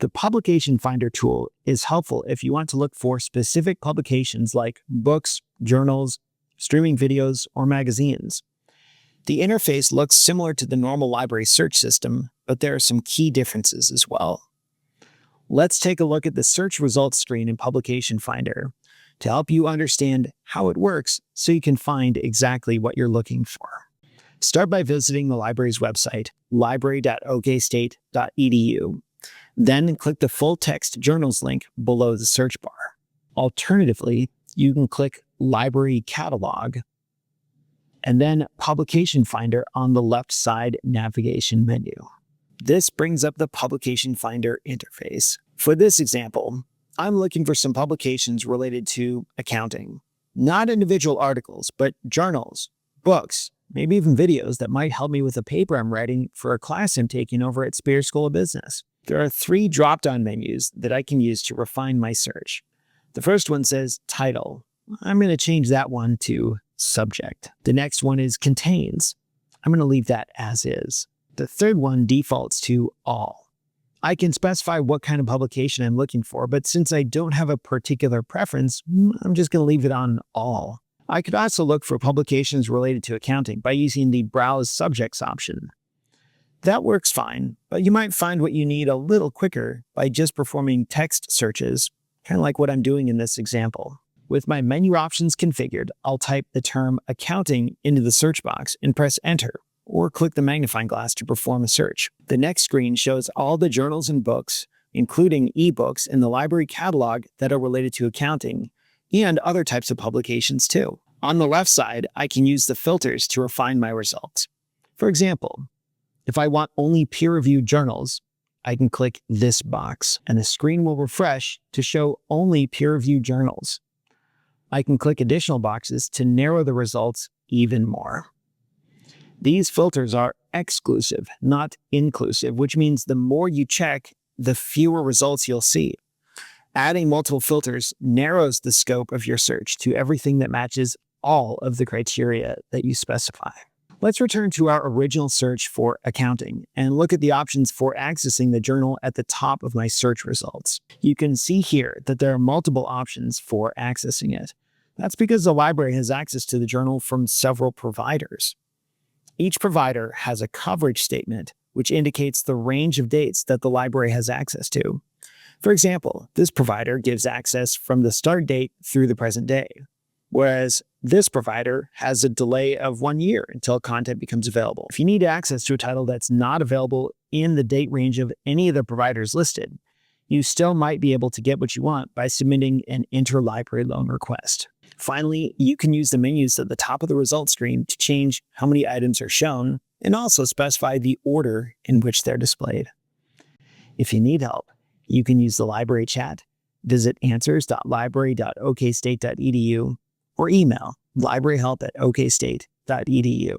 The Publication Finder tool is helpful if you want to look for specific publications like books, journals, streaming videos, or magazines. The interface looks similar to the normal library search system, but there are some key differences as well. Let's take a look at the search results screen in Publication Finder to help you understand how it works so you can find exactly what you're looking for. Start by visiting the library's website, library.okstate.edu. Then click the full-text journals link below the search bar. Alternatively, you can click Library Catalog and then Publication Finder on the left side navigation menu. This brings up the Publication Finder interface. For this example, I'm looking for some publications related to accounting. Not individual articles, but journals, books, maybe even videos that might help me with a paper I'm writing for a class I'm taking over at Spear School of Business. There are 3 drop-down menus that I can use to refine my search. The first one says Title. I'm going to change that one to Subject. The next one is Contains. I'm going to leave that as is. The third one defaults to All. I can specify what kind of publication I'm looking for, but since I don't have a particular preference, I'm just going to leave it on All. I could also look for publications related to accounting by using the Browse Subjects option. That works fine, but you might find what you need a little quicker by just performing text searches, kind of like what I'm doing in this example. With my menu options configured, I'll type the term accounting into the search box and press enter, or click the magnifying glass to perform a search. The next screen shows all the journals and books, including ebooks in the library catalog that are related to accounting, and other types of publications too. On the left side, I can use the filters to refine my results. For example, if I want only peer-reviewed journals, I can click this box, and the screen will refresh to show only peer-reviewed journals. I can click additional boxes to narrow the results even more. These filters are exclusive, not inclusive, which means the more you check, the fewer results you'll see. Adding multiple filters narrows the scope of your search to everything that matches all of the criteria that you specify. Let's return to our original search for accounting and look at the options for accessing the journal at the top of my search results. You can see here that there are multiple options for accessing it. That's because the library has access to the journal from several providers. Each provider has a coverage statement, which indicates the range of dates that the library has access to. For example, this provider gives access from the start date through the present day, whereas this provider has a delay of 1 year until content becomes available. If you need access to a title that's not available in the date range of any of the providers listed, you still might be able to get what you want by submitting an interlibrary loan request. Finally, you can use the menus at the top of the results screen to change how many items are shown and also specify the order in which they're displayed. If you need help, you can use the library chat, visit answers.library.okstate.edu, or email libraryhelp@okstate.edu.